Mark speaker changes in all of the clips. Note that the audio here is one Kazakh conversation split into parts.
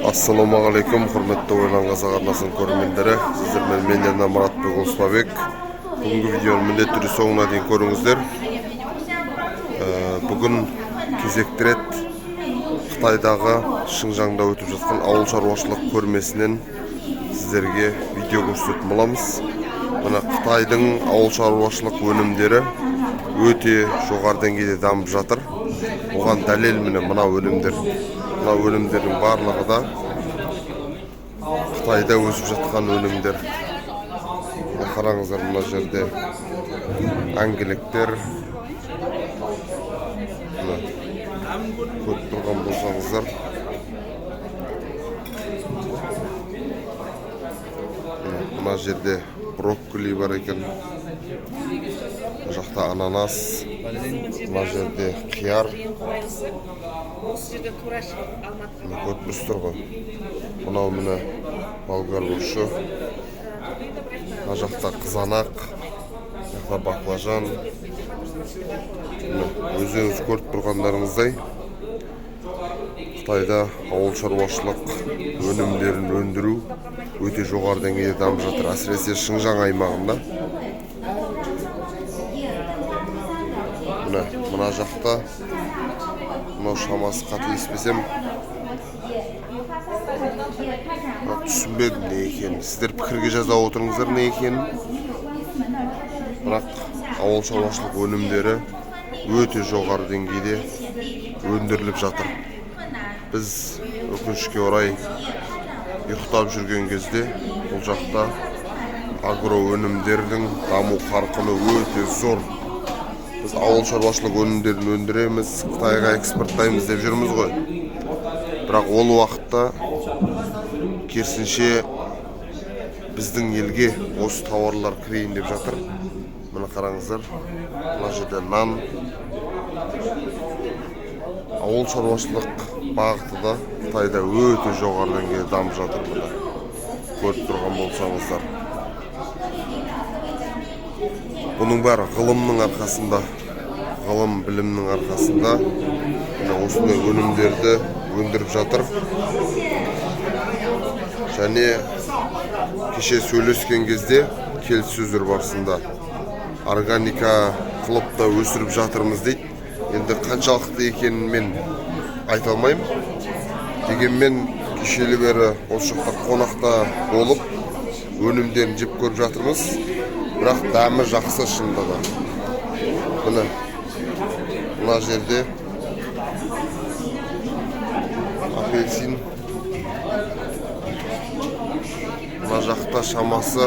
Speaker 1: Ассалаумағалейкум, құрметті ойлан қазақ арнасының көрермендері. Сіздермен мен Маратбек Оспабек. Бүгінгі видеоны міндетті түрде соңына дейін көріңіздер. Бүгін кезекті рет Қытайдағы Шыңжаңда өтіп жатқан ауыл шаруашылық көрмесінен сіздерге видео көрсететін боламыз. Мына Қытайдың ауыл шаруашылық өнімдері өте жоғары деңгейде дамып жатыр. Оған дәлел мына өнімдер. Мына өнімдердің барлығы да Қытайда өсіп жатқан өнімдер. Қараңыздар, мына жерде әңгіліктер. Көріп тұрған болсаңыздар. Мына жерде брокколи бар екен. Мына жақта ананас. Мына жерде қияр. Көріп тұрсыздар ғой. Мынау міне болгар бұрышы. Мына жақта қызанақ. Мына жақта баклажан. Өзіңіз көріп тұрғандарыңыздай Қытайда ауыл шаруашылық өнімдерін өндіру өте жоғары деңгейде дамып жатыр. Әсіресе Шыңжаң аймағында. Мына жақта, мынау шамасы қателеспесем, түсінбедім не екенін. Сіздер пікірге жаза отырыңыздар не екенін. Бірақ ауыл шаруашылық өнімдері өте жоғары деңгейде өндіріліп жатыр. Біз өкінішке орай ұйықтап жүрген кезде бұл жақта агро өнімдердің даму қарқыны өте зор. Біз ауыл шаруашылық өнімдерін өндіреміз, Қытайға экспорттаймыз деп жүрміз ғой. Бірақ ол уақытта керісінше біздің елге осы тауарлар кірейін деп жатыр. Мына қараңыздар, мына жерде нан. Ауыл шаруашылық бағыты да Қытайда өте жоғары деңгейде дамып жатыр. Көріп тұрған болсаңыздар. Бұның бәрі ғылымның арқасында, ғылым білімнің арқасында осындай өнімдерді өндіріп жатыр. Және кеше сөйлескен кезде келіссөздер барысында органика қылып та өсіріп жатырмыз дейді. Енді қаншалықты екенін мен айта алмаймын. Дегенмен кешелі бері осы жақта қонақта болып өнімдерін жеп көріп жатырмыз. Бірақ дәмі жақсы шынында да. Мына жерде апельсин. Мына жақта шамасы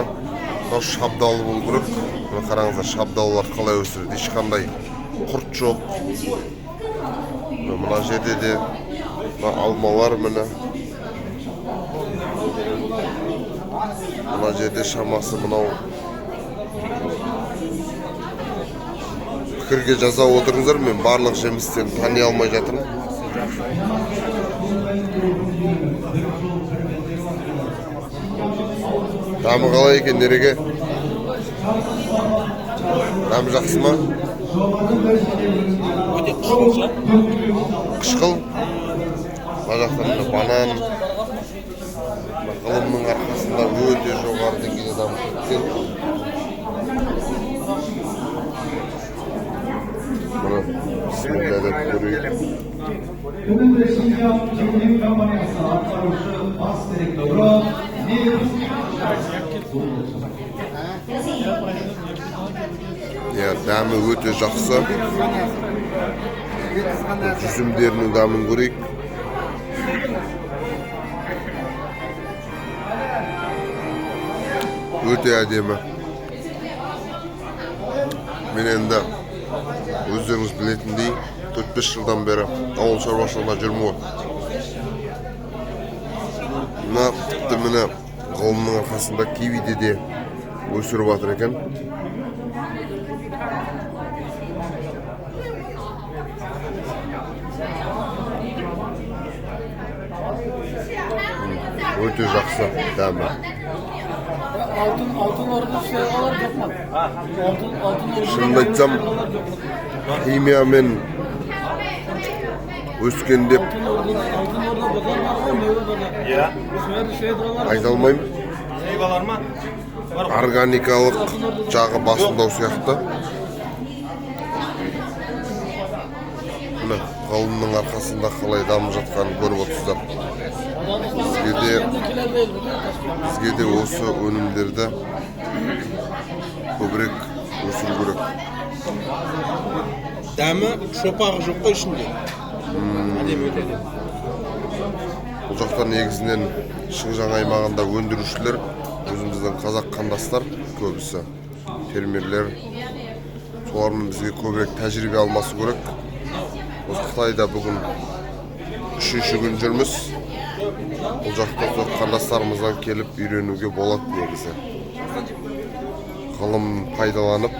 Speaker 1: шабдалы болу керек. Мына қараңыздар, шабдалылар қалай өсіреді, ешқандай құрт жоқ. Мына жерде де алмалар міне. Мына жерде шамасы мынау. Пікірге жаза отырыңыздар, мен барлық жемістерін тани алмай жатырмын. Дамы қалай екен, нереге? Дамы жақсы ма? Қышқыл. Мына жақта банан. Ғылымның арқасында өте жоғары деңгейде дамып кеткен. Bismillah деп көрейік. Дәмі өте жақсы. Жүзімдерінің дәмін көрейік. Өте әдемі. Мен енді өздеріңіз білетіндей 4-5 жылдан бері ауыл шаруашылығында жүрмін ғой. Тіпті міне ғылымның арқасында кивиде де өсіріп жатыр екен. Өте жақсы дәмі.
Speaker 2: Altın ordu şeyler yapmak. Altın
Speaker 1: Şunu da içsem, химиямен өскен деп
Speaker 2: Altın orada bakar var ama meyve bakar.
Speaker 3: Ya.
Speaker 2: Şey dolar.
Speaker 1: айта алмаймын.
Speaker 3: Meyveler mi? Var mı?
Speaker 1: Органикалық жағы басымдау сияқты. Міне ғылымның арқасында қалай дамып жатқанын көріп отырсыздар. Бізге де осы өнімдерді көбірек өсіру керек.
Speaker 3: Дәмі шопағы жоқ қой ішінде. Әдемі өтеді.
Speaker 1: Бұл жақта негізінен Шыңжаң аймағында өндірушілер, өзіміздің қазақ қандастар көбісі, фермерлер. Солармен бізге көбірек тәжірибе алмасы керек. Осы Қытайда бүгін 3-ші күн жүрміз. Бұл жақта сол қандастарымыздан келіп үйренуге болады негізі. Ғылым пайдаланып,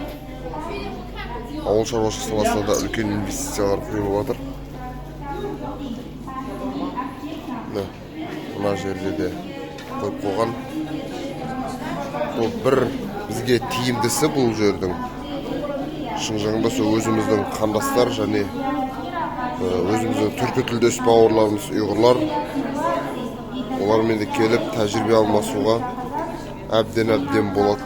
Speaker 1: ауыл шаруашылық саласына да үлкен инвестициялар құйылып жатыр. Мына жерде де қойып қойған. Бұл бір бізге тиімдісі бұл жердің. Шыңжаңда сол өзіміздің қандастар және өзіміздің түркі тілдес бауырларымыз ұйғырлар. Олармен де келіп тәжірибе алмасуға әбден болады.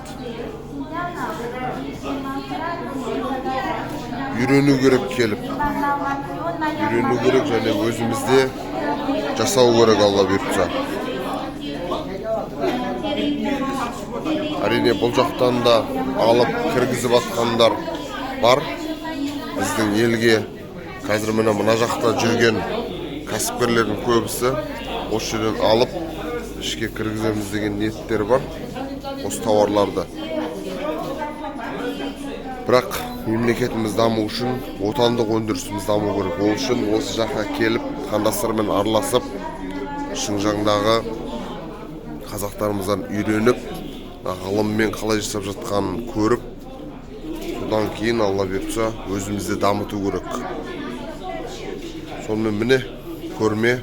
Speaker 1: Үйрену керек келіп. Үйрену керек және өзімізде жасау керек, Алла бұйыртса. Әрине бұл жақтан да алып кіргізіп атқандар бар. Біздің елге қазір мына жақта жүрген кәсіпкерлердің көбісі осы жерден алып ішке кіргіземіз деген ниеттері бар. Осы тауарларды. Бірақ мемлекетіміз даму үшін отандық өндірісіміз даму керек. Ол үшін осы жаққа келіп қандастармен араласып, Шыңжаңдағы қазақтарымыздан үйреніп, ғылыммен қалай жасап жатқанын көріп, содан кейін Алла бұйыртса өзімізді дамыту керек. Сонымен міне көрме.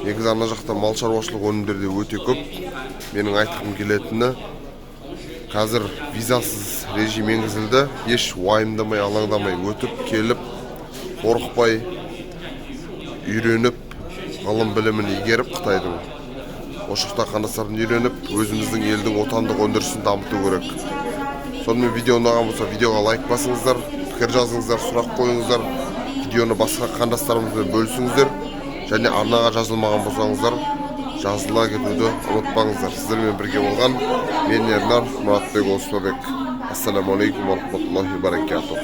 Speaker 1: Негізі ана жақта мал шаруашылық өнімдері өте көп. Менің айтқым келетіні, қазір визасыз режим енгізілді. Еш уайымдамай, алаңдамай өтіп келіп, қорықпай, үйреніп, ғылым білімін игеріп Қытайдың ошақта қандастарын үйреніп, өзіміздің елдің отандық өндірісін дамыту керек. Сонымен видео ұнаған болса, видеоға лайк басыңыздар, пікір жазыңыздар, сұрақ қойыңыздар, видеоны басқа қандастарымызбен бөлісіңіздер, және арнаға жазылмаған болсаңыздар, жазыла кетуді ұмытпаңыздар. Сіздермен бірге болған мен Ернар Мұратбек Оспабек. Ассаламу алейкум ва рахматуллахи ва баракатух.